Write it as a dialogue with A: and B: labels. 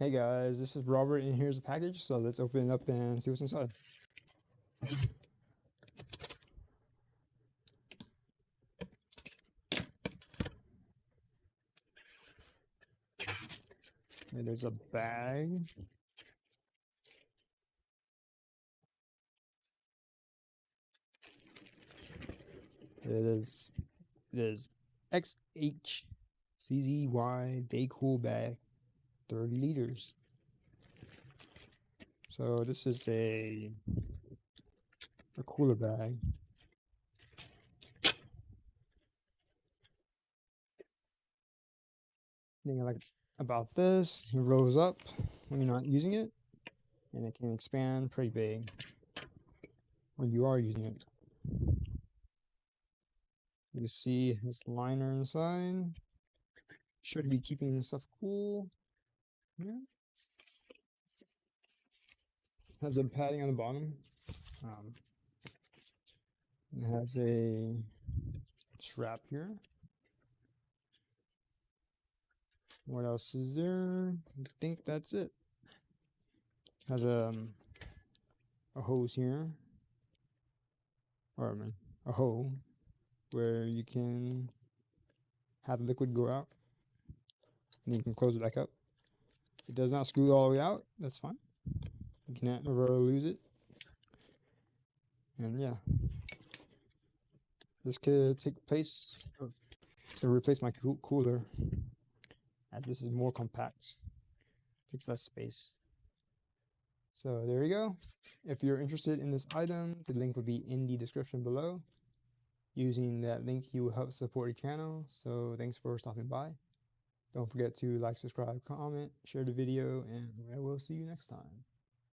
A: Hey guys, this is Robert and here's the package, so let's open it up and see what's inside. And there's a bag. It is XHCZY Day Cool Bag, 30 liters. So this is a cooler bag. Thing I like about this, it rolls up when you're not using it, and it can expand pretty big when you are using it. You see this liner inside. Should be keeping stuff cool. Yeah. Has a padding on the bottom. It has a strap here. What else is there? I think that's it. Has a hose here, or a hole where you can have the liquid go out, and you can close it back up. It does not screw all the way out. That's fine. You can't ever lose it. And yeah, this could take place to replace my cooler, as this is more compact, takes less space. So there you go. If you're interested in this item, the link will be in the description below. Using that link, you will help support the channel. So thanks for stopping by. Don't forget to like, subscribe, comment, share the video, and I will see you next time.